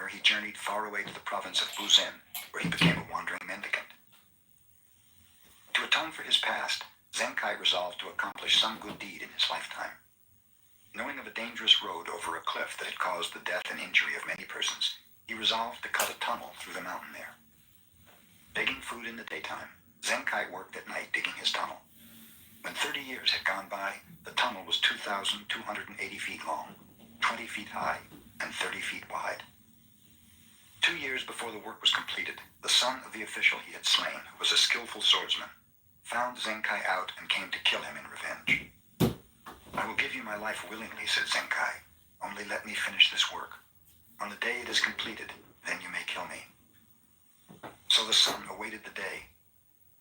he journeyed far away to the province of Buzin, where he became a wandering mendicant. To atone for his past, Zenkai resolved to accomplish some good deed in his lifetime. Knowing of a dangerous road over a cliff that had caused the death and injury of many persons, he resolved to cut a tunnel through the mountain there. Begging food in the daytime, Zenkai worked at night digging his tunnel. When 30 years had gone by, the tunnel was 2,280 feet long, 20 feet high, and 30 feet wide. 2 years before the work was completed, the son of the official he had slain, who was a skillful swordsman, found Zenkai out and came to kill him in revenge. "I will give you my life willingly," said Zenkai. "Only let me finish this work. On the day it is completed, then you may kill me." So the son awaited the day.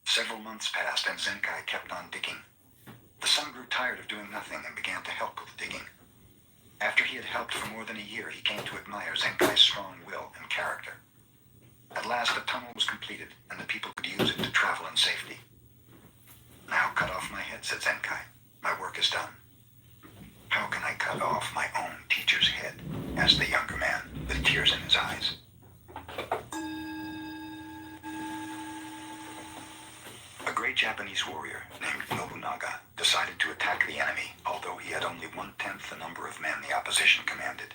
Several months passed and Zenkai kept on digging. The son grew tired of doing nothing and began to help with the digging. After he had helped for more than a year, he came to admire Zenkai's strong will and character. At last the tunnel was completed and the people could use it to travel in safety. "Now cut off my head," said Zenkai. "My work is done." "How can I cut off my own teacher's head?" asked the younger man, with tears in his eyes. A great Japanese warrior named Nobunaga decided to attack the enemy, although he had only 1/10 the number of men the opposition commanded.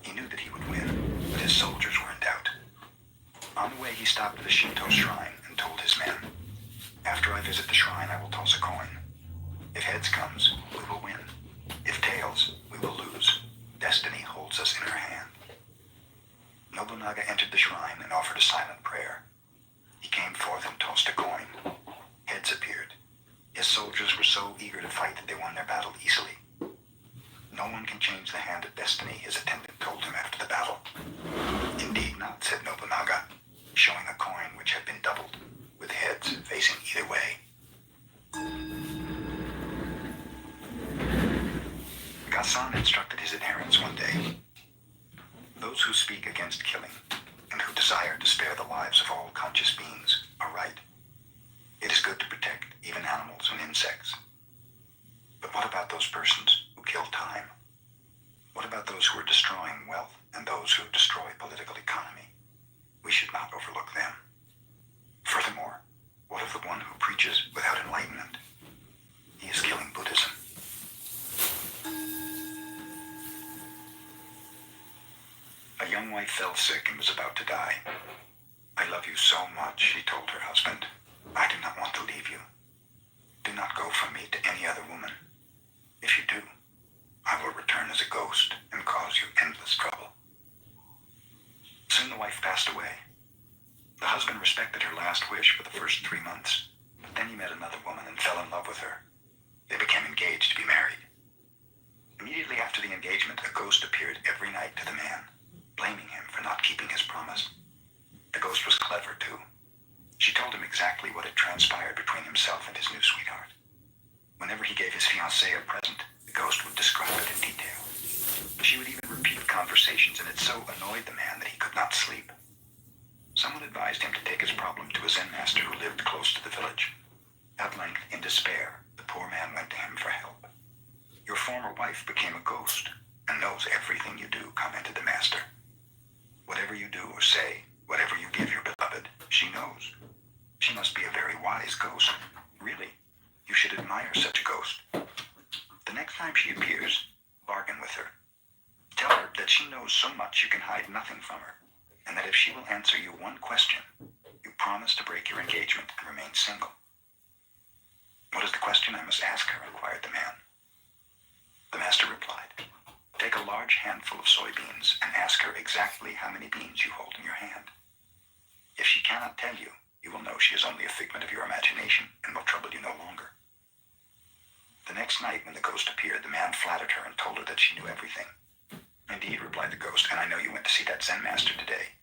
He knew that he would win, but his soldiers were in doubt. On the way, he stopped at a Shinto shrine and told his men, "After I visit the shrine, I will toss a coin. If heads comes, we will win. If tails, we will lose. Destiny holds us in her hand." Nobunaga entered the shrine and offered a silent prayer. He came forth and tossed a coin. Heads appeared. His soldiers were so eager to fight that they won their battle easily. "No one can change the hand of destiny," his attendant told him after the battle. "Indeed not," said Nobunaga, showing a coin which had been doubled, with heads facing either way. Gasan instructed his adherents one day, "Those who speak against killing, and who desire to spare the lives of all conscious beings, are right. It is good to protect even animals and insects. But what about those persons who kill time? What about those who are destroying wealth and those who destroy political economy? We should not overlook them. Furthermore, what of the one who preaches without enlightenment? He is killing Buddhism." A young wife fell sick and was about to die. "I love you so much," she told her husband. "I do not want to leave you. Do not go from me to any other woman. If you do, I will return as a ghost and cause you endless trouble." Soon the wife passed away. The husband respected her last wish for the first 3 months, but then he met another woman and fell in love with her. They became engaged to be married. Immediately after the engagement, a ghost appeared every night to the man, blaming him for not keeping his promise. The ghost was clever, too. She told him exactly what had transpired between himself and his new sweetheart. Whenever he gave his fiancée a present, the ghost would describe it in detail. She would even repeat conversations, and it so annoyed the man that he could not sleep. Someone advised him to take his problem to a Zen master who lived close to the village. At length, in despair, the poor man went to him for help. "Your former wife became a ghost and knows everything you do," commented the master. "Whatever you do or say, whatever you give your beloved, she knows. She must be a very wise ghost. Really, you should admire such a ghost. The next time she appears, bargain with her. Tell her that she knows so much you can hide nothing from her, and that if she will answer you one question, you promise to break your engagement and remain single." "What is the question I must ask her?" inquired the man. The master replied, "Take a large handful of soybeans and ask her exactly how many beans you hold in your hand. If she cannot tell you, you will know she is only a figment of your imagination and will trouble you no longer." The next night, when the ghost appeared, the man flattered her and told her that she knew everything. "Indeed," replied the ghost, "and I know you went to see that Zen master today."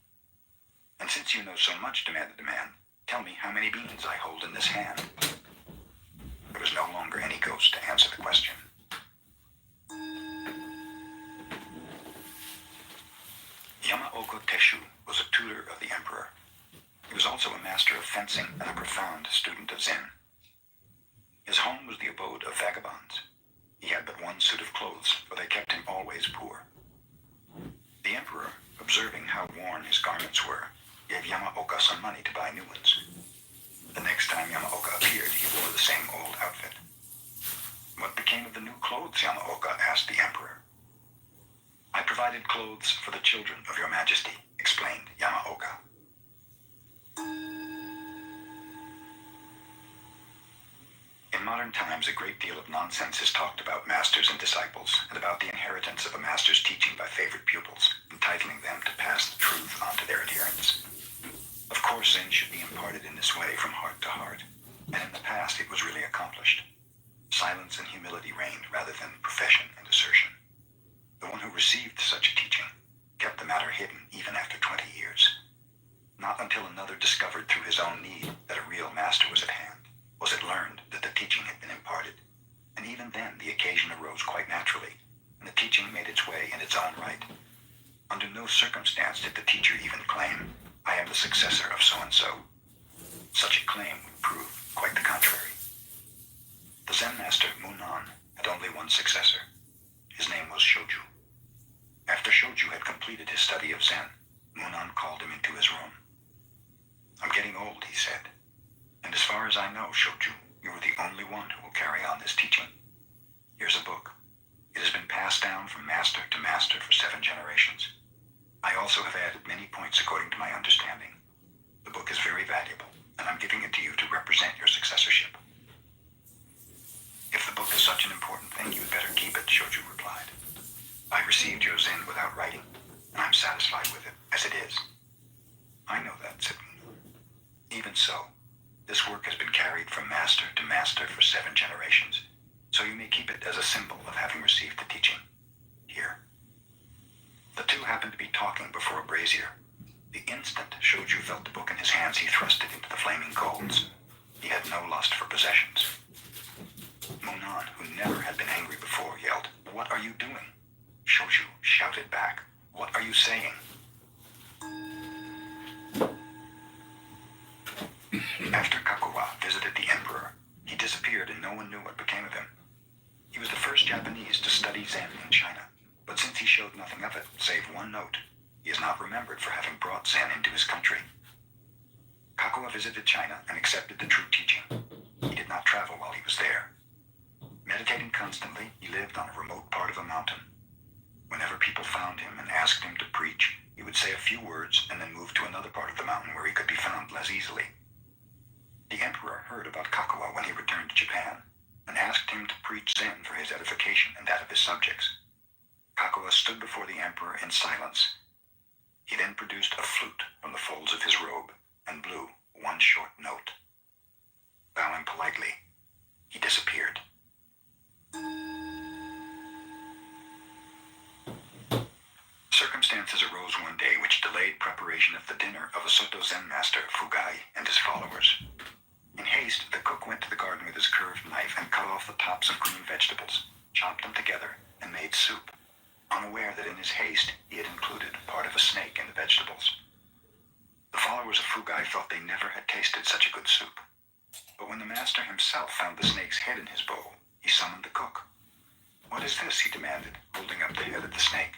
"And since you know so much," demanded the man, "tell me how many beans I hold in this hand." There was no longer any ghost to answer the question. Yamaoka Teshu was a tutor of the emperor. He was also a master of fencing and a profound student of Zen. His home was the abode of vagabonds. He had but one suit of clothes, for they kept him always poor. The emperor, observing observing how worn his garments were, gave Yamaoka some money to buy new ones. The next time Yamaoka appeared, he wore the same old outfit. "What became of the new clothes?" Yamaoka asked the emperor. "I provided clothes for the children of your majesty," explained Yamaoka. In modern times, a great deal of nonsense is talked about masters and disciples, and about the inheritance of a master's teaching by favorite pupils, entitling them to pass the truth on to their adherents. Of course, Zen should be imparted in this way from heart to heart, and in the past it was really accomplished. Silence and humility reigned rather than profession and assertion. The one who received such a teaching kept the matter hidden even after 20 years. Not until another discovered through his own need that a real master was at hand was it learned that the teaching had been imparted, and even then the occasion arose quite naturally, and the teaching made its way in its own right. Under no circumstance did the teacher even claim, "I am the successor of so-and-so." Such a claim would prove quite the contrary. The Zen master, Munan, had only one successor. His name was Shoju. After Shoju had completed his study of Zen, Munan called him into his room. "I'm getting old," he said. "And as far as I know, Shoju, you are the only one who will carry on this teaching. Here's a book. It has been passed down from master to master for 7 generations. I also have added many points according to my understanding. The book is very valuable, and I'm giving it to you to represent your successorship." "If the book is such an important thing, you had better keep it," Shoju replied. "I received your Zen without writing, and I'm satisfied with it as it is." "I know that," said Munan. "Even so, this work has been carried from master to master for 7 generations, so you may keep it as a symbol of having received the teaching. Here." The two happened to be talking before a brazier. The instant Shoju felt the book in his hands, he thrust it into the flaming coals. He had no lust for possessions. Munan, who never had been angry before, yelled, "What are you doing?" Shoju shouted back, "What are you saying?" After Kakuwa visited the emperor, he disappeared and no one knew what became of him. He was the first Japanese to study Zen in China, but since he showed nothing of it, save one note, he is not remembered for having brought Zen into his country. Kakuwa visited China and accepted the true teaching. He did not travel while he was there. Meditating constantly, he lived on a remote part of a mountain. Whenever people found him and asked him to preach, he would say a few words and then move to another part of the mountain where he could be found less easily. The emperor heard about Kakuwa when he returned to Japan, and asked him to preach Zen for his edification and that of his subjects. Kakuwa stood before the emperor in silence. He then produced a flute from the folds of his robe and blew one short note. Bowing politely, he disappeared. Circumstances arose one day which delayed preparation of the dinner of a Soto Zen master, Fugai, and his followers. In haste, the cook went to the garden with his curved knife and cut off the tops of green vegetables, chopped them together, and made soup, unaware that in his haste he had included part of a snake in the vegetables. The followers of Fugai thought they never had tasted such a good soup. But when the master himself found the snake's head in his bowl, he summoned the cook. "What is this?" he demanded, holding up the head of the snake.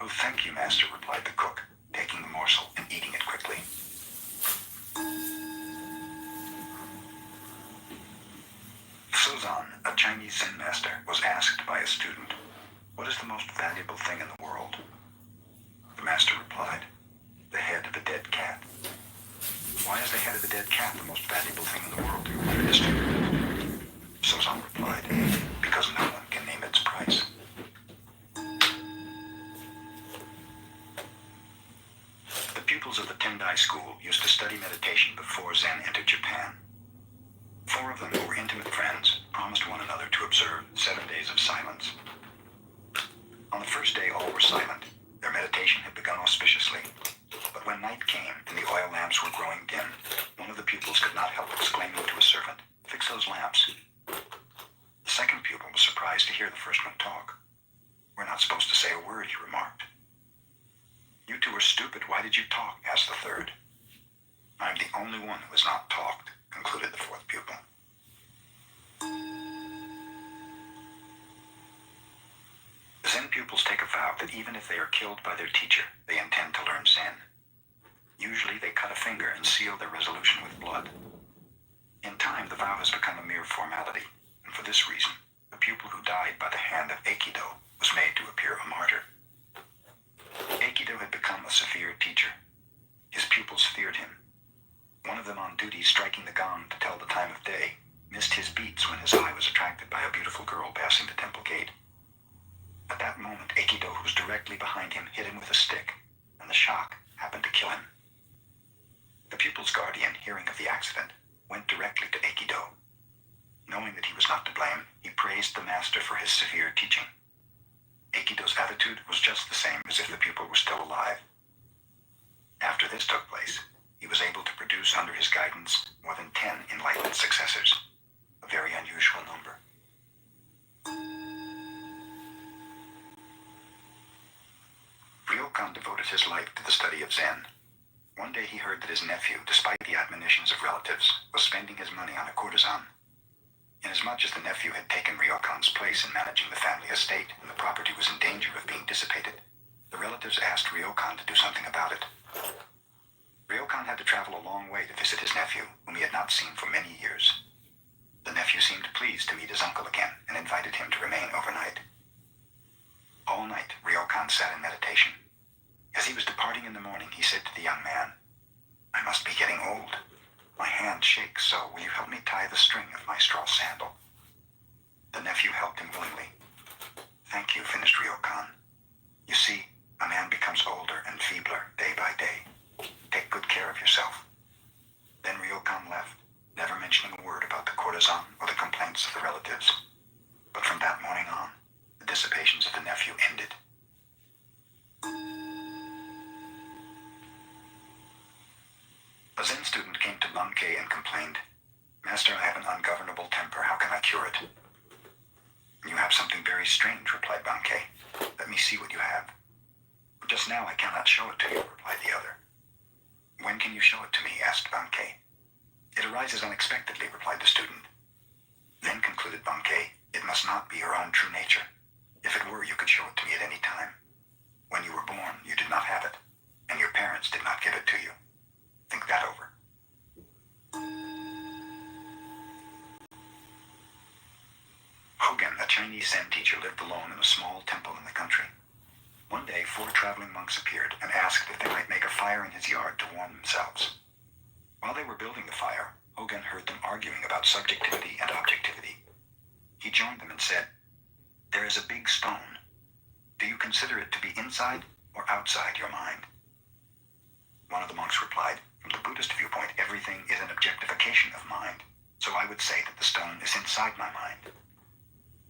"Oh, thank you, master," replied the cook, taking the morsel and eating it quickly. Suzan, a Chinese Zen master, was asked by a student, "What is the most valuable thing in the world?" The master replied, "The head of a dead cat." "Why is the head of a dead cat the most valuable thing in the world?" inquired the student. Suzan replied, "Because no one can name its price." The pupils of the Tendai school used to study meditation before Zen entered Japan. 4 of them, who were intimate friends, promised one another to observe 7 days of silence. On the first day, all were silent. Their meditation had begun auspiciously. But when night came and the oil lamps were growing dim, one of the pupils could not help exclaiming to a servant, "Fix those lamps." The second pupil was surprised to hear the first one talk. "We're not supposed to say a word," he remarked. "You two are stupid. Why did you talk?" asked the third. "I'm the only one who has not talked," concluded the fourth pupil. The Zen pupils take a vow that even if they are killed by their teacher, they intend to learn Zen. Usually they cut a finger and seal their resolution with blood. In time, the vow has become a mere formality, and for this reason, the pupil who died by the hand of Aikido was made to appear a martyr. Aikido had become a severe teacher. His pupils feared him. One of them on duty striking the gong to tell the time of day missed his beats when his eye was attracted by a beautiful girl passing the temple gate. At that moment, Aikido, who was directly behind him, hit him with a stick, and the shock happened to kill him. The pupil's guardian, hearing of the accident, went directly to Aikido. Knowing that he was not to blame, he praised the master for his severe teaching. Aikido's attitude was just the same as if the pupil were still alive. After this took place, he was able to produce under his guidance more than 10 enlightened successors, a very unusual number. Ryokan devoted his life to the study of Zen. One day he heard that his nephew, despite the admonitions of relatives, was spending his money on a courtesan. Inasmuch as the nephew had taken Ryokan's place in managing the family estate and the property was in danger of being dissipated, the relatives asked Ryokan to do something about it. Ryokan had to travel a long way to visit his nephew, whom he had not seen for many years. The nephew seemed pleased to meet his uncle again and invited him to remain overnight. All night, Ryokan sat in meditation. As he was departing in the morning, he said to the young man, "I must be getting old. My hand shakes, so will you help me tie the string of my straw sandal?" The nephew helped him willingly. "Thank you," finished Ryokan. "You see, a man becomes older and feebler day by day. Take good care of yourself." Then Ryokan left, never mentioning a word about the courtesan or the complaints of the relatives. But from that morning on, the dissipations of the nephew ended. A Zen student came to Bankei and complained, "Master, I have an ungovernable temper. How can I cure it?" "You have something very strange," replied Bankei. "Let me see what you have." "Just now I cannot show it to you," replied the other. "When can you show it to me?" asked Bankei. "It arises unexpectedly," replied the student. Then concluded Bankei, "It must not be your own true nature. If it were, you could show it to me at any time. When you were born, you did not have it, and your parents did not give it to you. Think that over." Hogan, a Chinese Zen teacher, lived alone in a small temple in the country. One day, 4 traveling monks appeared and asked if they might make a fire in his yard to warm themselves. While they were building the fire, Hogan heard them arguing about subjectivity and objectivity. He joined them and said, "There is a big stone. Do you consider it to be inside or outside your mind?" One of the monks replied, "From the Buddhist viewpoint, everything is an objectification of mind, so I would say that the stone is inside my mind."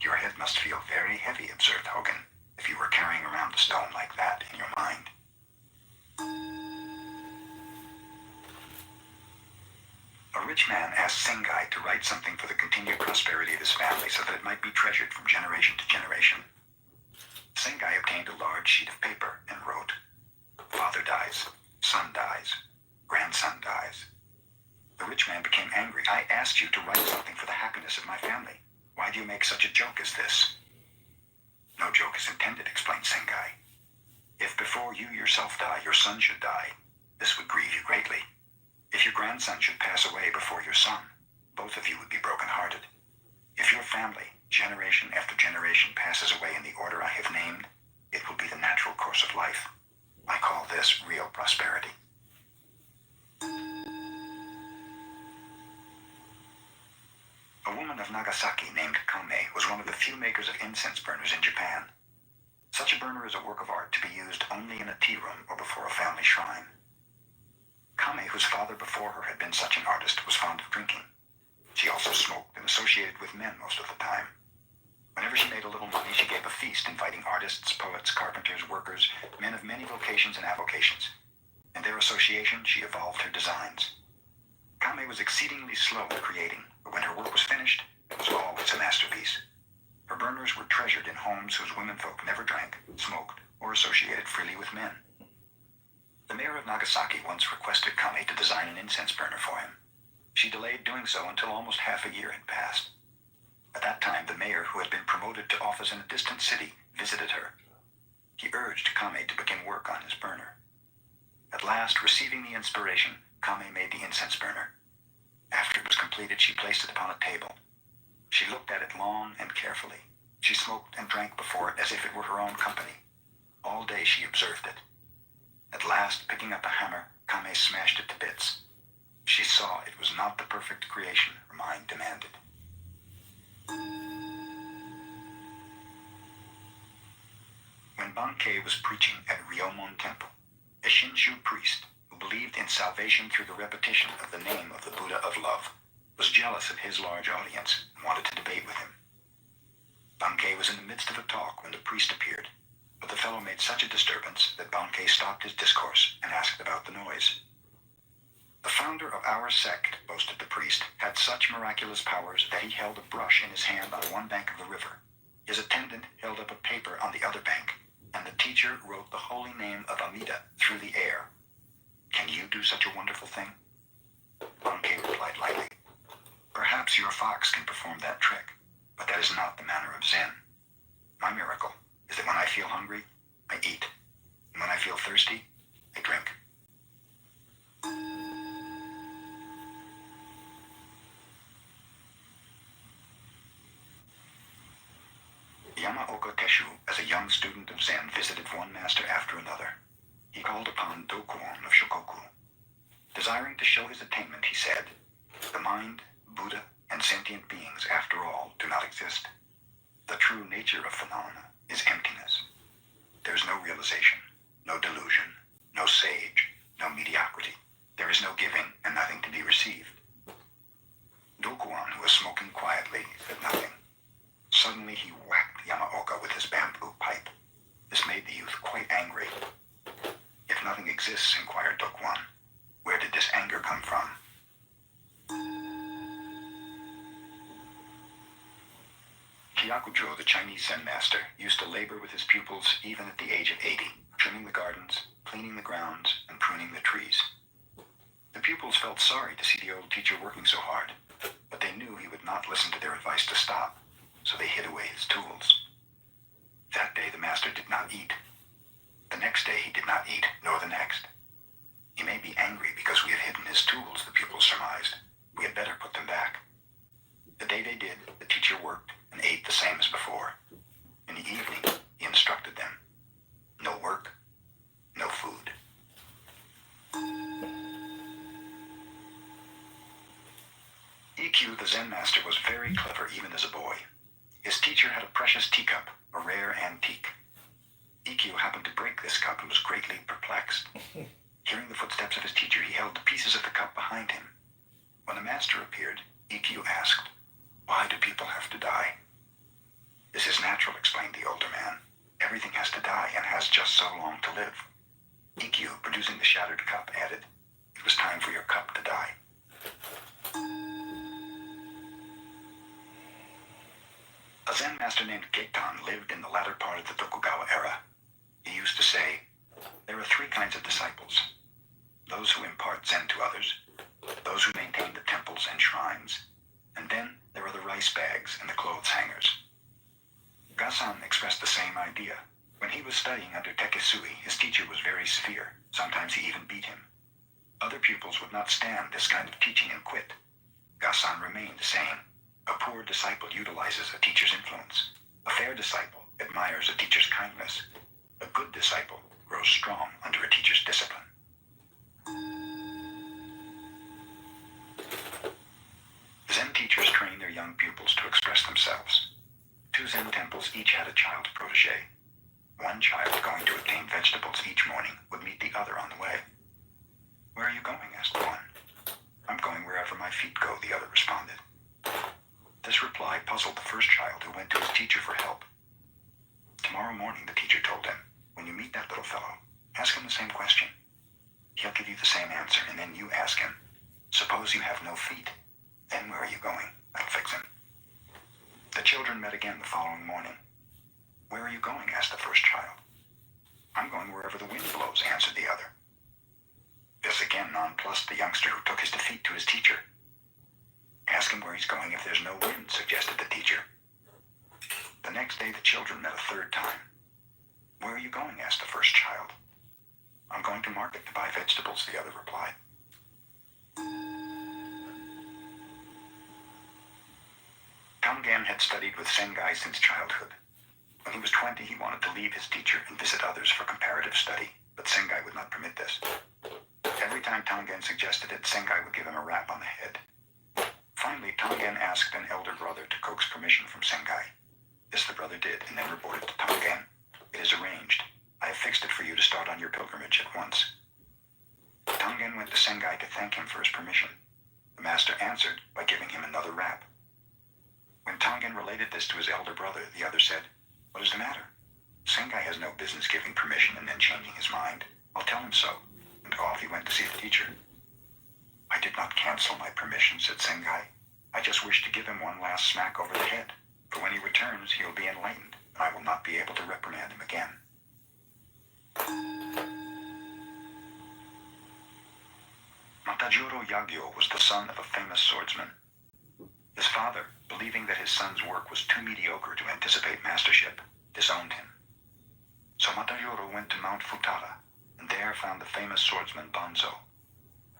"Your head must feel very heavy," observed Hogan, "if you were carrying around the stone like that in your mind." A rich man asked Sengai to write something for the continued prosperity of his family so that it might be treasured from generation to generation. Sengai obtained a large sheet of paper and wrote, "Father dies, son dies, grandson dies." The rich man became angry. "I asked you to write something for the happiness of my family. Why do you make such a joke as this?" "No joke is intended," explained Sengai. "If before you yourself die, your son should die, this would grieve you greatly. If your grandson should pass away before your son, both of you would be broken-hearted. If your family, generation after generation, passes away in the order I have named, it will be the natural course of life. I call this real prosperity." A woman of Nagasaki named Kame was one of the few makers of incense burners in Japan. Such a burner is a work of art to be used only in a tea room or before a family shrine. Kame, whose father before her had been such an artist, was fond of drinking. She also smoked and associated with men most of the time. Whenever she made a little money, she gave a feast inviting artists, poets, carpenters, workers, men of many vocations and avocations. In their association, she evolved her designs. Kame was exceedingly slow in creating, but when her work was finished, it was always a masterpiece. Her burners were treasured in homes whose womenfolk never drank, smoked, or associated freely with men. The mayor of Nagasaki once requested Kame to design an incense burner for him. She delayed doing so until almost half a year had passed. At that time, the mayor, who had been promoted to office in a distant city, visited her. He urged Kame to begin work on his burner. At last, receiving the inspiration, Kame made the incense burner. After it was completed, she placed it upon a table. She looked at it long and carefully. She smoked and drank before it as if it were her own company. All day she observed it. At last, picking up a hammer, Kame smashed it to bits. She saw it was not the perfect creation her mind demanded. When Bankei was preaching at Ryomon Temple, a Shinshu priest who believed in salvation through the repetition of the name of the Buddha of Love was jealous of his large audience and wanted to debate with him. Bankei was in the midst of a talk when the priest appeared, but the fellow made such a disturbance that Bankei stopped his discourse and asked about the noise. The founder of our sect, boasted the priest, had such miraculous powers that he held a brush in his hand on one bank of the river. His attendant held up a paper on the other bank, and the teacher wrote the holy name of Amida through the air. Can you do such a wonderful thing? Bankei replied lightly, perhaps your fox can perform that trick, but that is not the manner of Zen. My miracle is that when I feel hungry, I eat, and when I feel thirsty, I drink. Yamaoka Teshu, as a young student of Zen, visited one master after another. He called upon Dokuon of Shokoku. Desiring to show his attainment, he said, the mind, Buddha, and sentient beings, after all, do not exist. The true nature of phenomena is emptiness. There is no realization, no delusion, no sage, no mediocrity. There is no giving and nothing to be received. Dokuon, who was smoking quietly, said nothing. Suddenly he whacked Yamaoka with his bamboo pipe. This made the youth quite angry. If nothing exists, inquired Dokuon, where did this anger come from? Kyakujo, the Chinese Zen master, used to labor with his pupils even at the age of 80, trimming the gardens, cleaning the grounds, and pruning the trees. The pupils felt sorry to see the old teacher working so hard, but they knew he would not listen to their advice to stop, so they hid away his tools. That day the master did not eat. The next day he did not eat, nor the next. He may be angry because we have hidden his tools, the pupils surmised. We had better put them back. The day they did, the teacher worked and ate the same as before. In the evening, he instructed them. No work, no food. EQ, the Zen master, was very clever even as a boy. His teacher had a precious teacup, a rare antique. EQ happened to break this cup and was greatly perplexed. Hearing the footsteps of his teacher, he held the pieces of the cup behind him. When the master appeared, EQ asked, why do people have to die? This is natural, explained the older man. Everything has to die and has just so long to live. EQ, producing the shattered cup, added, it was time for your cup to die. A Zen master named Keitan lived in the latter part of the Tokugawa era. He used to say, there are three kinds of disciples. Those who impart Zen to others, those who maintain the temples and shrines, and then there are the rice bags and the clothes hangers. Gasan expressed the same idea. When he was studying under Tekisui, his teacher was very severe. Sometimes he even beat him. Other pupils would not stand this kind of teaching and quit. Gasan remained, saying, a poor disciple utilizes a teacher's influence. A fair disciple admires a teacher's kindness. A good disciple grows strong under a teacher's discipline. Zen teachers train their young pupils to express themselves. Two Zen temples each had a child protege. One child going to obtain vegetables each morning would meet the other on the way. Where are you going? Asked the one. I'm going wherever my feet go, the other responded. This reply puzzled the first child, who went to his teacher for help. Tomorrow morning, the teacher told him, when you meet that little fellow, ask him the same question. He'll give you the same answer, and then you ask him, suppose you have no feet, then where are you going? I'll fix him. The children met again the following morning. Where are you going? Asked the first child. I'm going wherever the wind blows, answered the other. This again nonplussed the youngster, who took his defeat to his teacher. Ask him where he's going if there's no wind, suggested the teacher. The next day the children met a third time. Where are you going? Asked the first child. I'm going to market to buy vegetables, the other replied. Tongan had studied with Sengai since childhood. When he was 20, he wanted to leave his teacher and visit others for comparative study, but Sengai would not permit this. Every time Tongan suggested it, Sengai would give him a rap on the head. Finally, Tongan asked an elder brother to coax permission from Sengai. This the brother did, and then reported to Tongan. It is arranged. I have fixed it for you to start on your pilgrimage at once. Tongan went to Sengai to thank him for his permission. The master answered by giving him another rap. When Tongan related this to his elder brother, the other said, "What is the matter? Sengai has no business giving permission and then changing his mind. I'll tell him so." And off he went to see the teacher. "I did not cancel my permission," said Sengai. "I just wish to give him one last smack over the head. For when he returns, he will be enlightened, and I will not be able to reprimand him again." Matajuro Yagyo was the son of a famous swordsman. His father, believing that his son's work was too mediocre to anticipate mastership, disowned him. So Matajuro went to Mount Futara, and there found the famous swordsman Banzo.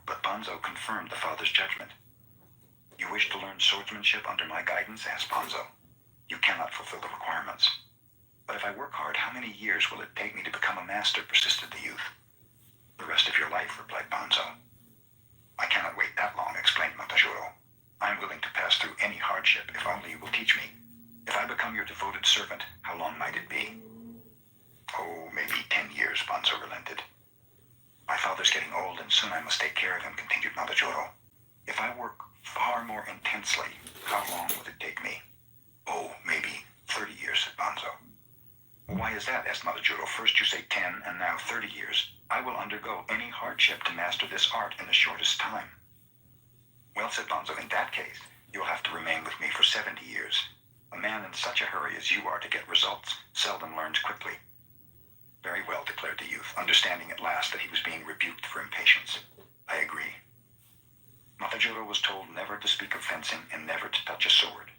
But Banzo confirmed the father's judgment. "You wish to learn swordsmanship under my guidance?" asked Banzo. "You cannot fulfill the requirements." "But if I work hard, how many years will it take me to become a master?" persisted the youth. "The rest of your life," replied Banzo. "I cannot wait that long," explained Matajuro. "I am willing to pass through any hardship if only you will teach me. If I become your devoted servant, how long might it be?" "Oh, maybe 10 years, Banzo relented. "My father's getting old, and soon I must take care of him," continued Matajuro. "If I work far more intensely, how long will it take me?" "Oh, maybe 30 years, said Banzo. "Why is that?" asked Matajuro. "First you say 10, and now 30 years. I will undergo any hardship to master this art in the shortest time." "Well," said Banzo, "in that case, you'll have to remain with me for 70 years. A man in such a hurry as you are to get results seldom learns quickly." "Very well," declared the youth, understanding at last that he was being rebuked for impatience. "I agree." Matajuro was told never to speak of fencing and never to touch a sword.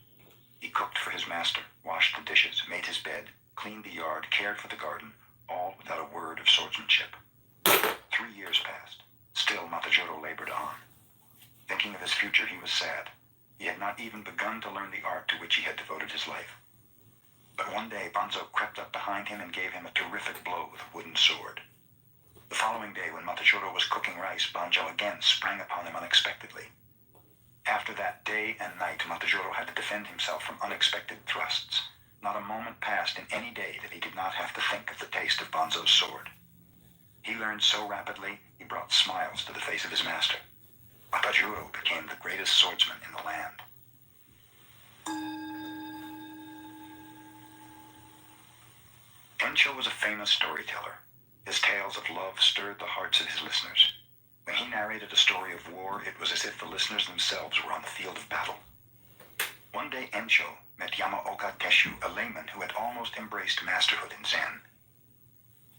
He cooked for his master, washed the dishes, made his bed, cleaned the yard, cared for the garden, all without a word of swordsmanship. 3 years passed. Still Matajuro labored on. Thinking of his future, he was sad. He had not even begun to learn the art to which he had devoted his life. But one day, Banzo crept up behind him and gave him a terrific blow with a wooden sword. The following day, when Matajuro was cooking rice, Banzo again sprang upon him unexpectedly. After that, day and night, Matajuro had to defend himself from unexpected thrusts. Not a moment passed in any day that he did not have to think of the taste of Banzo's sword. He learned so rapidly, he brought smiles to the face of his master. Matajuro became the greatest swordsman in the land. Encho was a famous storyteller. His tales of love stirred the hearts of his listeners. When he narrated a story of war, it was as if the listeners themselves were on the field of battle. One day Encho met Yamaoka Teshu, a layman who had almost embraced masterhood in Zen.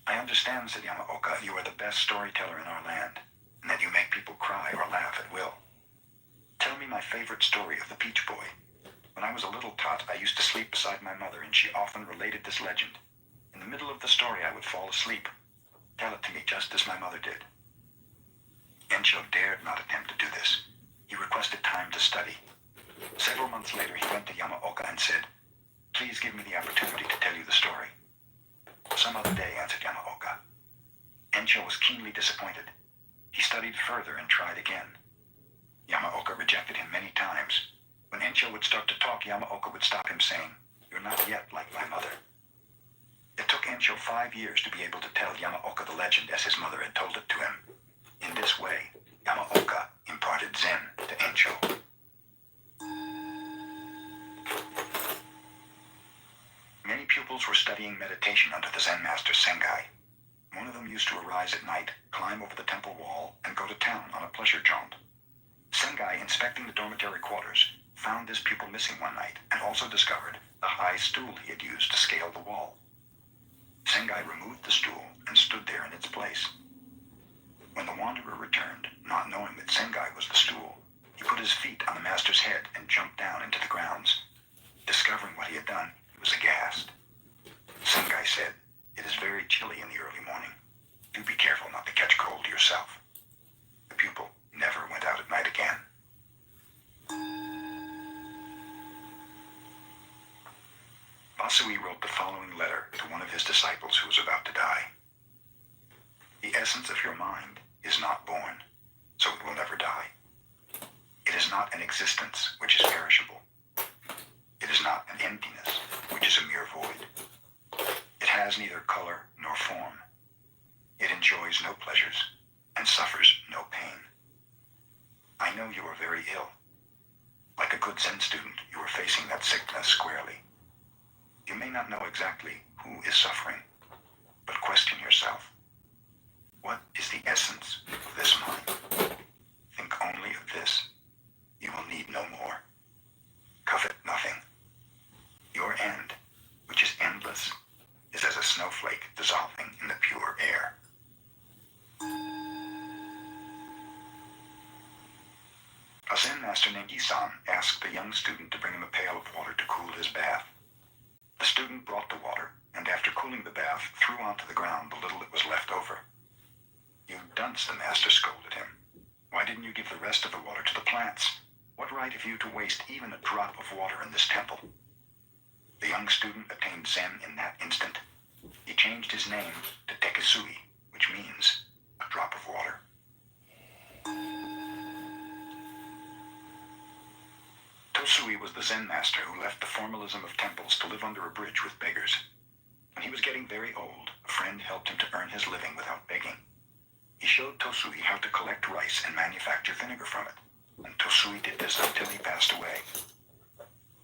"I understand," said Yamaoka, "you are the best storyteller in our land, and that you make people cry or laugh at will. Tell me my favorite story of the Peach Boy. When I was a little tot, I used to sleep beside my mother, and she often related this legend. In the middle of the story, I would fall asleep. Tell it to me just as my mother did." Encho dared not attempt to do this. He requested time to study. Several months later, he went to Yamaoka and said, "Please give me the opportunity to tell you the story." "Some other day," answered Yamaoka. Encho was keenly disappointed. He studied further and tried again. Yamaoka rejected him many times. When Encho would start to talk, Yamaoka would stop him, saying, "You're not yet like my mother." It took Encho 5 years to be able to tell Yamaoka the legend as his mother had told it to him. In this way, Yamaoka imparted Zen to Encho. Many pupils were studying meditation under the Zen master Sengai. One of them used to arise at night, climb over the temple wall, and go to town on a pleasure jaunt. Sengai, inspecting the dormitory quarters, found this pupil missing one night and also discovered the high stool he had used to scale the wall. Sengai removed the stool and stood there in its place. When the wanderer returned, not knowing that Sengai was the stool, he put his feet on the master's head and jumped down into the grounds. Discovering what he had done, he was aghast. Sengai said, "It is very disciples who was about to die. The essence of your mind is not born, so it will never die. It is not an existence which is perishable. It is not an emptiness which is a mere void. It has neither color nor form. It enjoys no pleasures and suffers no pain. I know you are very ill. Like a good Zen student, you are facing that sickness squarely. You may not know exactly who is suffering, but question yourself. What is the essence of this mind? Think only of this. You will need no more. Covet nothing. Your end, which is endless, is as a snowflake dissolving in the pure air. A Zen master named Isan asked a young student to bring him a pail of water to cool his bath. The student brought the water, and after cooling the bath, threw onto the ground the little that was left over. "You dunce," the master scolded him. "Why didn't you give the rest of the water to the plants? What right have you to waste even a drop of water in this temple?" The young student attained Zen in that instant. He changed his name to Tekisui, which means a drop of water. Tosui was the Zen master who left the formalism of temples to live under a bridge with beggars. When he was getting very old, a friend helped him to earn his living without begging. He showed Tosui how to collect rice and manufacture vinegar from it, and Tosui did this until he passed away.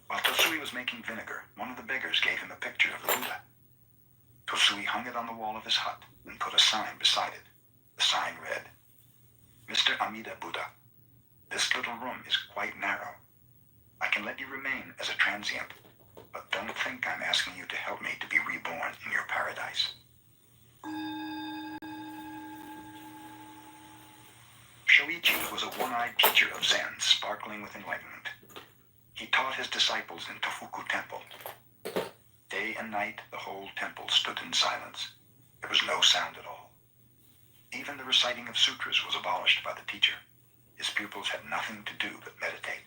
While Tosui was making vinegar, one of the beggars gave him a picture of the Buddha. Tosui hung it on the wall of his hut and put a sign beside it. The sign read, "Mr. Amida Buddha, this little room is quite narrow. I can let you remain as a transient, but don't think I'm asking you to help me to be reborn in your paradise." Shoichi was a one-eyed teacher of Zen, sparkling with enlightenment. He taught his disciples in Tofuku Temple. Day and night, the whole temple stood in silence. There was no sound at all. Even the reciting of sutras was abolished by the teacher. His pupils had nothing to do but meditate.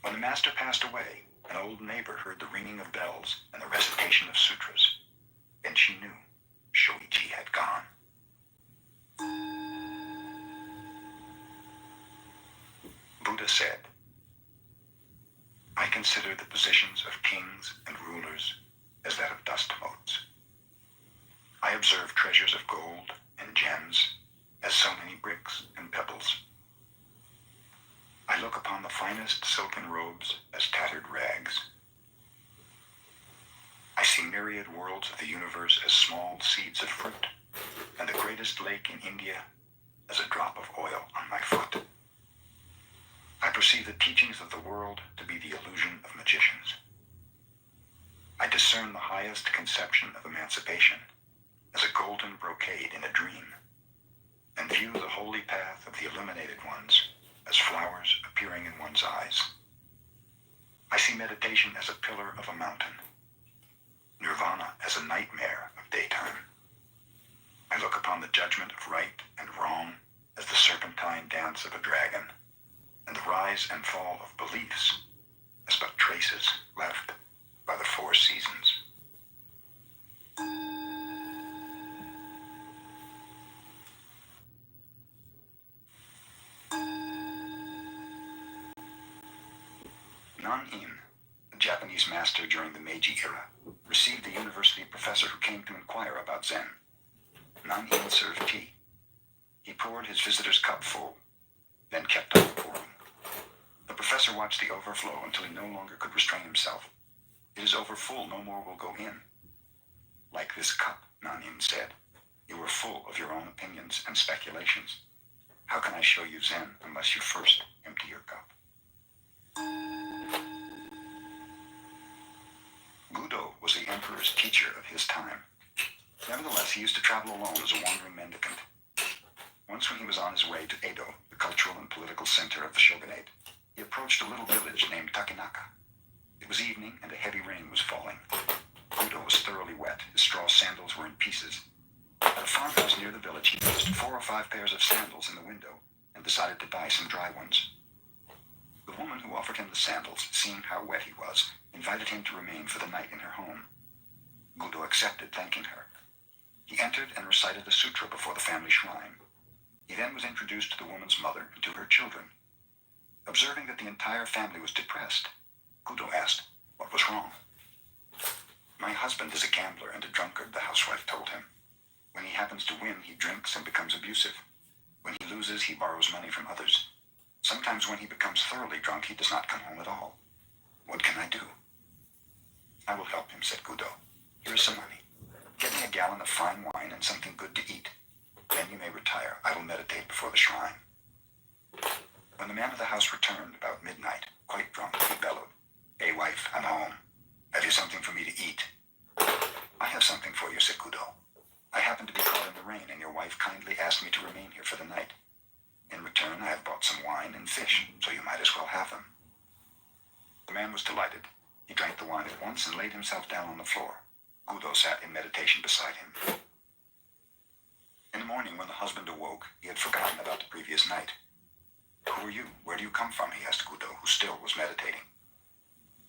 When the master passed away, an old neighbor heard the ringing of bells and the recitation of sutras. Then she knew Shoichi had gone. Buddha said, "I consider the positions of kings and rulers as that of dust motes. I observe treasures of gold and gems as so many bricks and pebbles. I look upon the finest silken robes as tattered rags. I see myriad worlds of the universe as small seeds of fruit, and the greatest lake in India as a drop of oil on my foot. I perceive the teachings of the world to be the illusion of magicians. I discern the highest conception of emancipation as a golden brocade in a dream, and view the holy path of the illuminated ones as flowers appearing in one's eyes. I see meditation as a pillar of a mountain, nirvana as a nightmare of daytime. I look upon the judgment of right and wrong as the serpentine dance of a dragon, and the rise and fall of beliefs as but traces left by the four seasons." Nan-in, a Japanese master during the Meiji era, received a university professor who came to inquire about Zen. Nan-in served tea. He poured his visitor's cup full, then kept on pouring. The professor watched the overflow until he no longer could restrain himself. "It is overfull, no more will go in." "Like this cup," Nan-in said. "You are full of your own opinions and speculations. How can I show you Zen unless you first empty your cup?" Gudo was the emperor's teacher of his time. Nevertheless, he used to travel alone as a wandering mendicant. Once when he was on his way to Edo, the cultural and political center of the shogunate, he approached a little village named Takenaka. It was evening and a heavy rain was falling. Gudo was thoroughly wet. His straw sandals were in pieces. At a farmhouse near the village, he noticed 4 or 5 pairs of sandals in the window and decided to buy some dry ones. The woman who offered him the sandals, seeing how wet he was, invited him to remain for the night in her home. Gudo accepted, thanking her. He entered and recited the sutra before the family shrine. He then was introduced to the woman's mother and to her children. Observing that the entire family was depressed, Kudo asked what was wrong. My husband is a gambler and a drunkard, the housewife told him. When he happens to win, he drinks and becomes abusive. When he loses, he borrows money from others. Sometimes when he becomes thoroughly drunk, he does not come home at all. What can I do? I will help him, said Kudo. Here is some money. Get me a gallon of fine wine and something good to eat. Then you may retire. I will meditate before the shrine. When the man of the house returned about midnight, quite drunk, he bellowed, Hey wife, I'm home. Have you something for me to eat? I have something for you, said Kudo. I happened to be caught in the rain, and your wife kindly asked me to remain here for the night. In return, I have bought some wine and fish, so you might as well have them. The man was delighted. He drank the wine at once and laid himself down on the floor. Kudo sat in meditation beside him. In the morning, when the husband awoke, he had forgotten about the previous night. Who are you? Where do you come from? He asked Kudo, who still was meditating.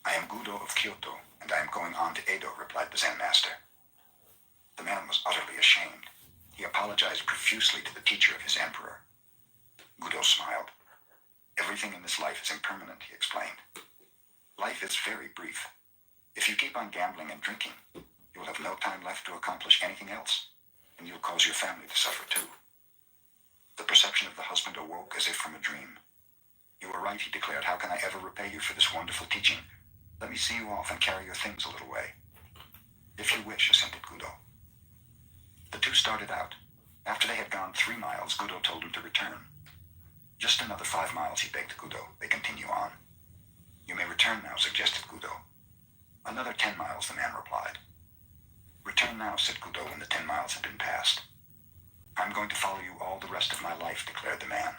I am Kudo of Kyoto, and I am going on to Edo, replied the Zen master. The man was utterly ashamed. He apologized profusely to the teacher of his emperor. Kudo smiled. Everything in this life is impermanent, he explained. Life is very brief. If you keep on gambling and drinking, you will have no time left to accomplish anything else, and you'll cause your family to suffer too. The perception of the husband awoke as if from a dream. You are right, he declared. How can I ever repay you for this wonderful teaching? Let me see you off and carry your things a little way. If you wish, assented Kudo. The two started out. After they had gone 3 miles, Kudo told him to return. Just another 5 miles, he begged Kudo. They continue on. You may return now, suggested Kudo. Another 10 miles, the man replied. Return now, said Kudo when the 10 miles had been passed. I'm going to follow you all the rest of my life, declared the man.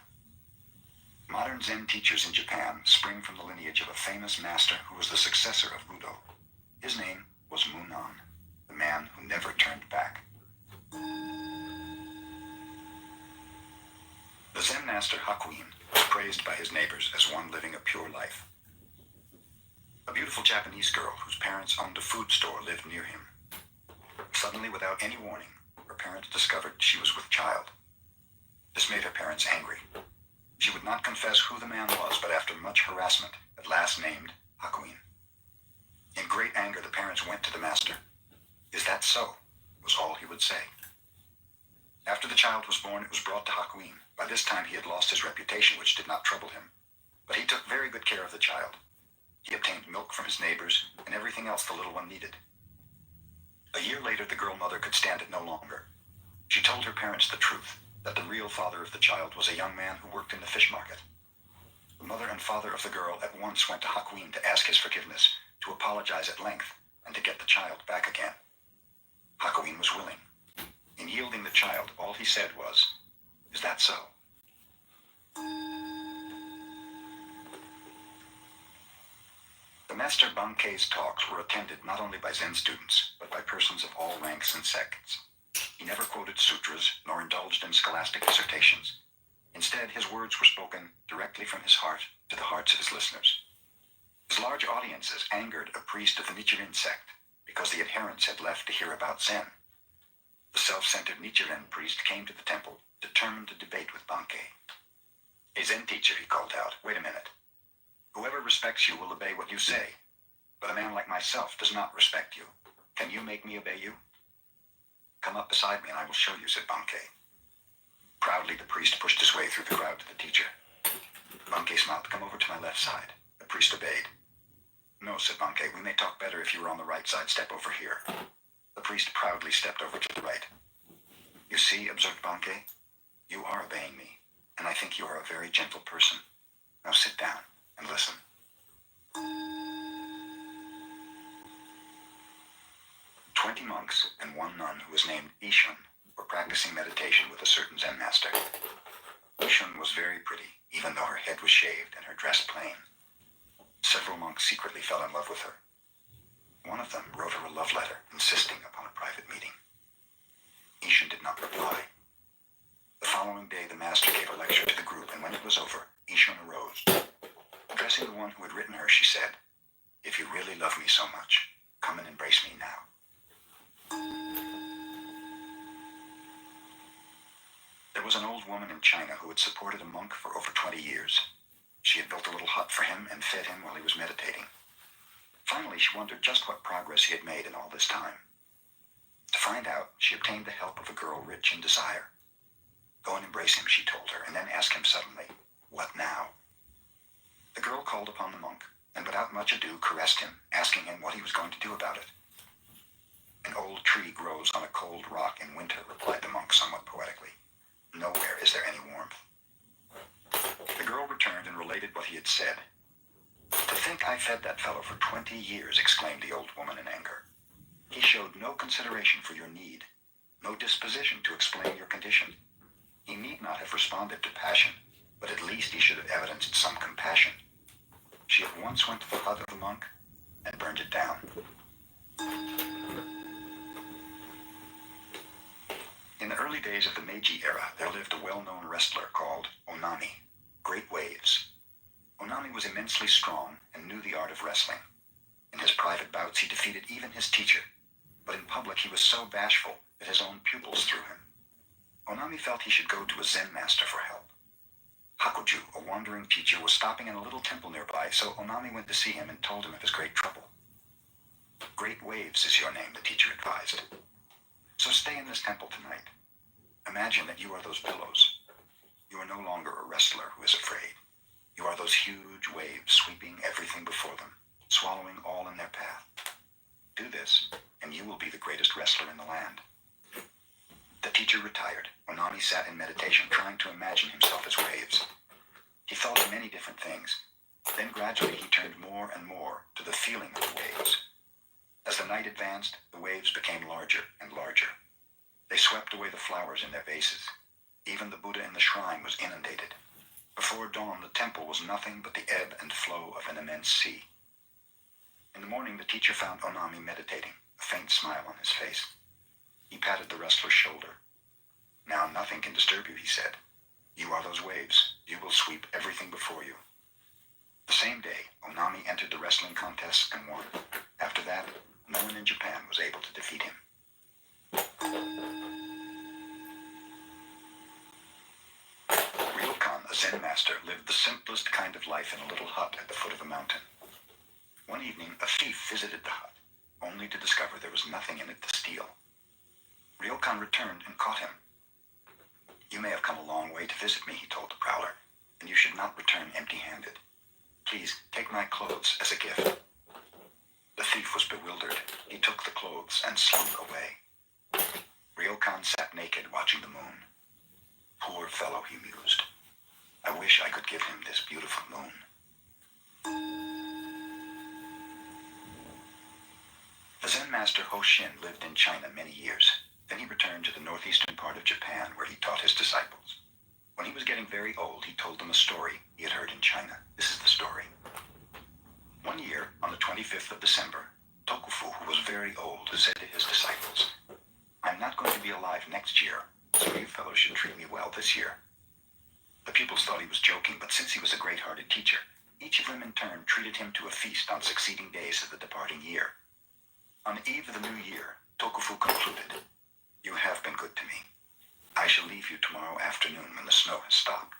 Modern Zen teachers in Japan spring from the lineage of a famous master who was the successor of Kudo. His name was Munan, the man who never turned back. The Zen master Hakuin was praised by his neighbors as one living a pure life. A beautiful Japanese girl whose parents owned a food store lived near him. Suddenly, without any warning, her parents discovered she was with child. This made her parents angry. She would not confess who the man was, but after much harassment, at last named Hakuin. In great anger, the parents went to the master. Is that so? Was all he would say. After the child was born, it was brought to Hakuin. By this time, he had lost his reputation, which did not trouble him. But he took very good care of the child. He obtained milk from his neighbors and everything else the little one needed. A year later, the girl mother could stand it no longer. She told her parents the truth, that the real father of the child was a young man who worked in the fish market. The mother and father of the girl at once went to Hakuin to ask his forgiveness, to apologize at length, and to get the child back again. Hakuin was willing. In yielding the child, all he said was, Is that so? The Master Bankei's talks were attended not only by Zen students, but by persons of all ranks and sects. He never quoted sutras, nor indulged in scholastic dissertations. Instead, his words were spoken directly from his heart to the hearts of his listeners. His large audiences angered a priest of the Nichiren sect, because the adherents had left to hear about Zen. The self-centered Nichiren priest came to the temple, determined to debate with Bankei. A Zen teacher, he called out, wait a minute. Whoever respects you will obey what you say, but a man like myself does not respect you. Can you make me obey you? Come up beside me and I will show you, said Bankei. Proudly, the priest pushed his way through the crowd to the teacher. Bankei smiled. Come over to my left side. The priest obeyed. No, said Bankei, we may talk better if you are on the right side. Step over here. The priest proudly stepped over to the right. You see, observed Bankei, you are obeying me, and I think you are a very gentle person. Now sit down and listen. 20 monks and 1 nun who was named Ishun were practicing meditation with a certain Zen master. Ishun was very pretty, even though her head was shaved and her dress plain. Several monks secretly fell in love with her. One of them wrote her a love letter, insisting upon a private meeting. Ishun did not reply. The following day, the master gave a lecture to the group, and when it was over, Ishun arose. Addressing the one who had written her, she said, If you really love me so much, come and embrace me now. in China who had supported a monk for over 20 years. She had built a little hut for him and fed him while he was meditating. Finally, she wondered just what progress he had made in all this time. To find out, she obtained the help of a girl rich in desire. Go and embrace him, she told her, and then ask him suddenly, what now? The girl called upon the monk, and without much ado caressed him, asking him what he was going to do about it. An old tree grows on a cold rock in winter, replied the monk somewhat poetically. Nowhere is there any warmth. The girl returned and related what he had said. To think I fed that fellow for 20 years, exclaimed the old woman in anger. He showed no consideration for your need, no disposition to explain your condition. He need not have responded to passion, but at least he should have evidenced some compassion. She at once went to the hut of the monk and burned it down. In the early days of the Meiji era, there lived a well-known wrestler called Onami, Great Waves. Onami was immensely strong and knew the art of wrestling. In his private bouts, he defeated even his teacher, but in public he was so bashful that his own pupils threw him. Onami felt he should go to a Zen master for help. Hakuju, a wandering teacher, was stopping in a little temple nearby, so Onami went to see him and told him of his great trouble. Great Waves is your name, the teacher advised. So stay in this temple tonight. Imagine that you are those pillows. You are no longer a wrestler who is afraid. You are those huge waves sweeping everything before them, swallowing all in their path. Do this, and you will be the greatest wrestler in the land. The teacher retired. Onami sat in meditation, trying to imagine himself as waves. He thought of many different things. Then gradually he turned more and more to the feeling of the waves. As the night advanced, the waves became larger and larger. They swept away the flowers in their vases. Even the Buddha in the shrine was inundated. Before dawn, the temple was nothing but the ebb and flow of an immense sea. In the morning, the teacher found Onami meditating, a faint smile on his face. He patted the wrestler's shoulder. Now nothing can disturb you, he said. You are those waves. You will sweep everything before you. The same day, Onami entered the wrestling contests and won. After that, no one in Japan was able to defeat him. Ryokan, a Zen master, lived the simplest kind of life in a little hut at the foot of a mountain. One evening, a thief visited the hut, only to discover there was nothing in it to steal. Ryokan returned and caught him. You may have come a long way to visit me, he told the prowler, and you should not return empty-handed. Please, take my clothes as a gift. The thief was bewildered. He took the clothes and slunk away. Ryokan sat naked, watching the moon. Poor fellow, he mused. I wish I could give him this beautiful moon. The Zen master Hoshin lived in China many years. Then he returned to the northeastern part of Japan, where he taught his disciples. When he was getting very old, he told them a story he had heard in China. This is the story. One year, on the 25th of December, Tokufu, who was very old, said to his disciples, I'm not going to be alive next year, so you fellows should treat me well this year. The pupils thought he was joking, but since he was a great-hearted teacher, each of them in turn treated him to a feast on succeeding days of the departing year. On the eve of the new year, Tokufu concluded, You have been good to me. I shall leave you tomorrow afternoon when the snow has stopped.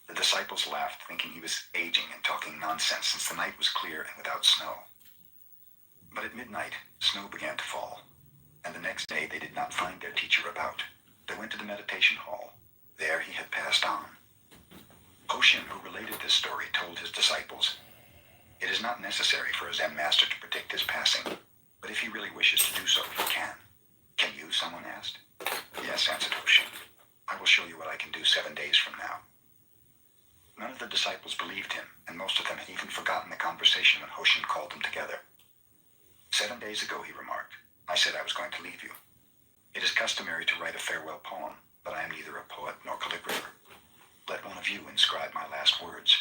The disciples laughed, thinking he was aging and talking nonsense since the night was clear and without snow. But at midnight, snow began to fall, and the next day they did not find their teacher about. They went to the meditation hall. There he had passed on. Hoshin, who related this story, told his disciples, It is not necessary for a Zen master to predict his passing, but if he really wishes to do so, he can. Can you, someone asked. Yes, answered Hoshin. I will show you what I can do 7 days from now. None of the disciples believed him, and most of them had even forgotten the conversation when Hoshin called them together. 7 days ago, he remarked, I said I was going to leave you. It is customary to write a farewell poem, but I am neither a poet nor calligrapher. Let one of you inscribe my last words.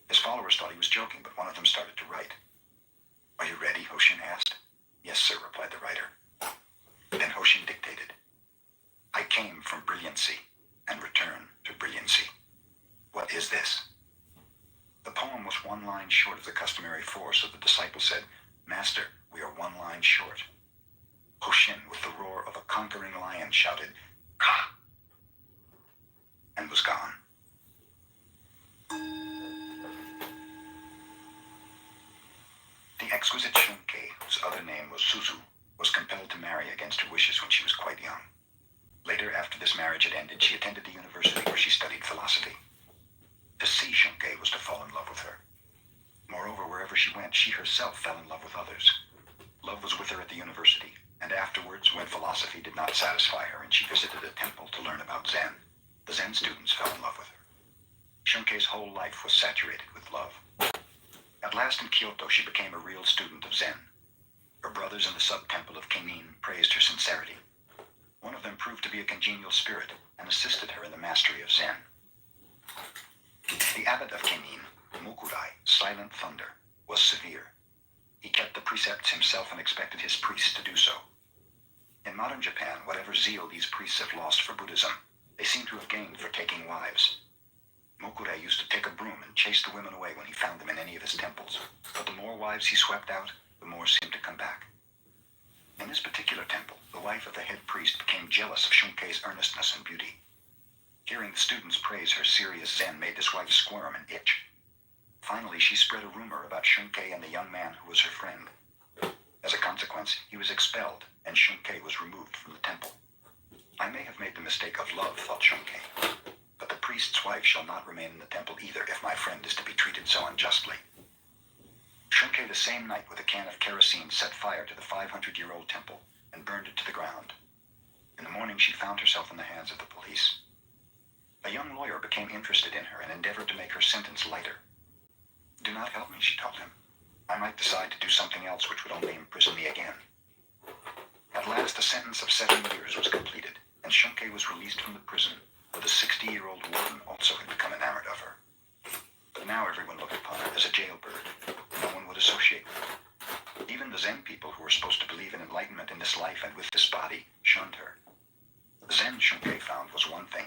His followers thought he was joking, but one of them started to write. Are you ready? Hoshin asked. Yes, sir, replied the writer. Then Hoshin dictated. I came from brilliancy and return to brilliancy. What is this? The poem was 1 line short of the customary 4, so the disciple said, Master, we are 1 line short. Hoshin, with the roar of a conquering lion, shouted, Ka! marry against her wishes when she was quite young. Later, after this marriage had ended, she attended the university where she studied philosophy. To see Shunke was to fall in love with her. Moreover, wherever she went, she herself fell in love with others. Love was with her at the university, and afterwards, when philosophy did not satisfy her and she visited a temple to learn about Zen, the Zen students fell in love with her. Shunke's whole life was saturated with love. At last in Kyoto, she became a real student of Zen. Her brothers in the sub-temple of Kenin praised her sincerity. One of them proved to be a congenial spirit and assisted her in the mastery of Zen. The abbot of Kenin, Mokurai, Silent Thunder, was severe. He kept the precepts himself and expected his priests to do so. In modern Japan, whatever zeal these priests have lost for Buddhism, they seem to have gained for taking wives. Mokurai used to take a broom and chase the women away when he found them in any of his temples, but the more wives he swept out, the more seemed to come back. In this particular temple, the wife of the head priest became jealous of Shunke's earnestness and beauty. Hearing the students praise her serious Zen made this wife squirm and itch. Finally, she spread a rumor about Shunke and the young man who was her friend. As a consequence, he was expelled, and Shunke was removed from the temple. I may have made the mistake of love, thought Shunke, but the priest's wife shall not remain in the temple either if my friend is to be treated so unjustly. Shunke the same night with a can of kerosene set fire to the 500-year-old temple and burned it to the ground. In the morning she found herself in the hands of the police. A young lawyer became interested in her and endeavored to make her sentence lighter. "Do not help me," she told him. "I might decide to do something else which would only imprison me again." At last a sentence of 7 years was completed, and Shunke was released from the prison, where the 60-year-old warden also had become enamored of her. But now everyone looked upon her as a jailbird. No one would associate with her. Even the Zen people who were supposed to believe in enlightenment in this life and with this body shunned her. Zen, Shunke found, was one thing,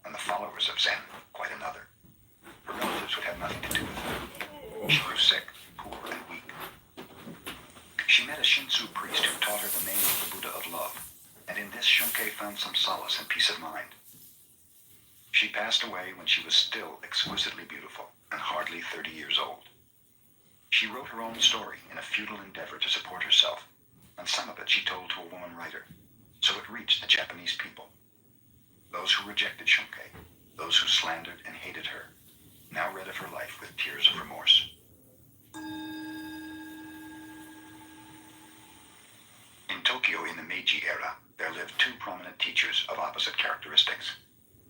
and the followers of Zen quite another. Her relatives would have nothing to do with her. She grew sick, poor, and weak. She met a Shinzu priest who taught her the name of the Buddha of love, and in this Shunke found some solace and peace of mind. She passed away when she was still exquisitely beautiful and hardly 30 years old. She wrote her own story in a futile endeavor to support herself, and some of it she told to a woman writer, so it reached the Japanese people. Those who rejected Shunke, those who slandered and hated her, now read of her life with tears of remorse. In Tokyo in the Meiji era, there lived 2 prominent teachers of opposite characteristics.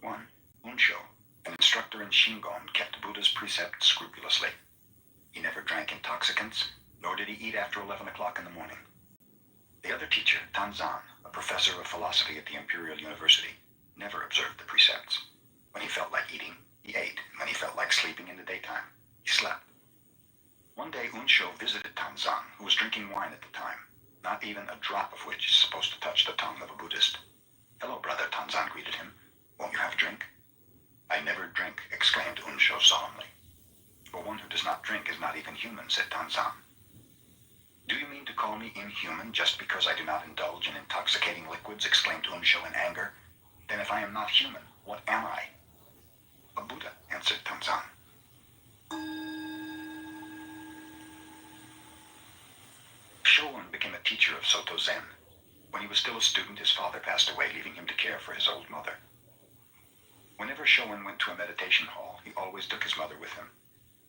One, Unsho, an instructor in Shingon, kept Buddha's precepts scrupulously. He never drank intoxicants, nor did he eat after 11 o'clock in the morning. The other teacher, Tanzan, a professor of philosophy at the Imperial University, never observed the precepts. When he felt like eating, he ate, and when he felt like sleeping in the daytime, he slept. One day Unsho visited Tanzan, who was drinking wine at the time, not even a drop of which is supposed to touch the tongue of a Buddhist. "Hello, brother," Tanzan greeted him. "Won't you have a drink?" "I never drink," exclaimed Unsho solemnly. "For one who does not drink is not even human," said Tanzan. "Do you mean to call me inhuman just because I do not indulge in intoxicating liquids?" exclaimed Unsho in anger. "Then if I am not human, what am I?" "A Buddha," answered Tanzan. Shoun became a teacher of Soto Zen. When he was still a student, his father passed away, leaving him to care for his old mother. Whenever Shoun went to a meditation hall, he always took his mother with him.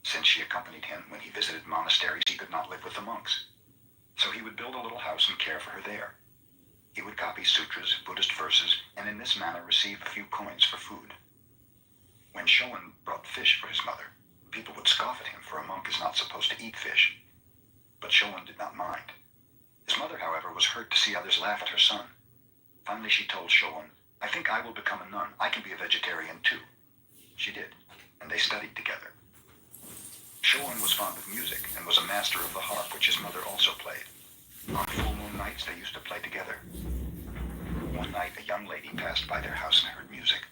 Since she accompanied him when he visited monasteries, he could not live with the monks. So he would build a little house and care for her there. He would copy sutras, Buddhist verses, and in this manner receive a few coins for food. When Shoun brought fish for his mother, people would scoff at him, for a monk is not supposed to eat fish. But Shoun did not mind. His mother, however, was hurt to see others laugh at her son. Finally she told Shoun, "I think I will become a nun. I can be a vegetarian too." She did, and they studied together. Shoun was fond of music and was a master of the harp, which his mother also played. On full moon nights they used to play together. One night a young lady passed by their house and heard music.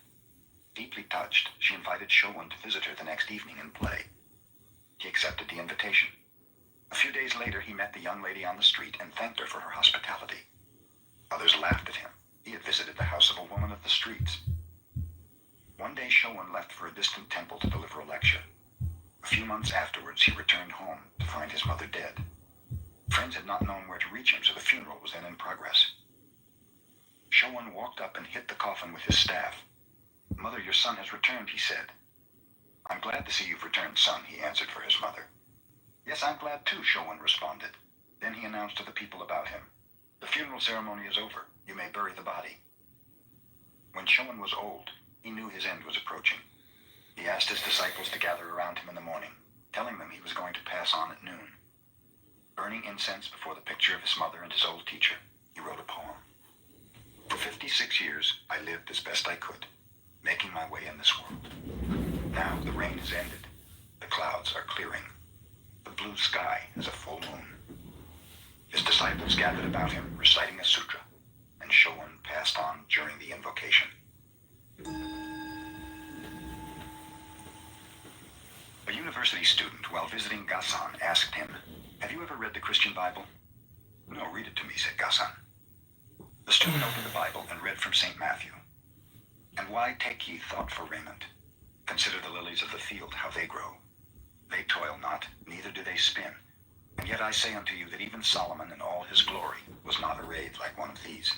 Deeply touched, she invited Shoun to visit her the next evening and play. He accepted the invitation. A few days later he met the young lady on the street and thanked her for her hospitality. Others laughed at him. He had visited the house of a woman of the streets. One day Shoun left for a distant temple to deliver a lecture. A few months afterwards he returned home to find his mother dead. Friends had not known where to reach him, so the funeral was then in progress. walked up and hit the coffin with his staff. "Mother, your son has returned," he said. "I'm glad to see you've returned, son," he answered for his mother. "Yes, I'm glad too," Showan responded. Then he announced to the people about him, "The funeral ceremony is over. You may bury the body." When Showan was old, he knew his end was approaching. He asked his disciples to gather around him in the morning, telling them he was going to pass on at noon. Burning incense before the picture of his mother and his old teacher, he wrote a poem. "For 56 years, I lived as best I could, making my way in this world. Now the rain has ended. The clouds are clearing. The blue sky is a full moon." His disciples gathered about him, reciting a sutra, and Showan passed on during the invocation. A university student, while visiting Gasan, asked him, "Have you ever read the Christian Bible?" "No, read it to me," said Gasan. The student opened the Bible and read from St. Matthew. "And why take ye thought for raiment? Consider the lilies of the field, how they grow. They toil not, neither do they spin. And yet I say unto you that even Solomon in all his glory was not arrayed like one of these.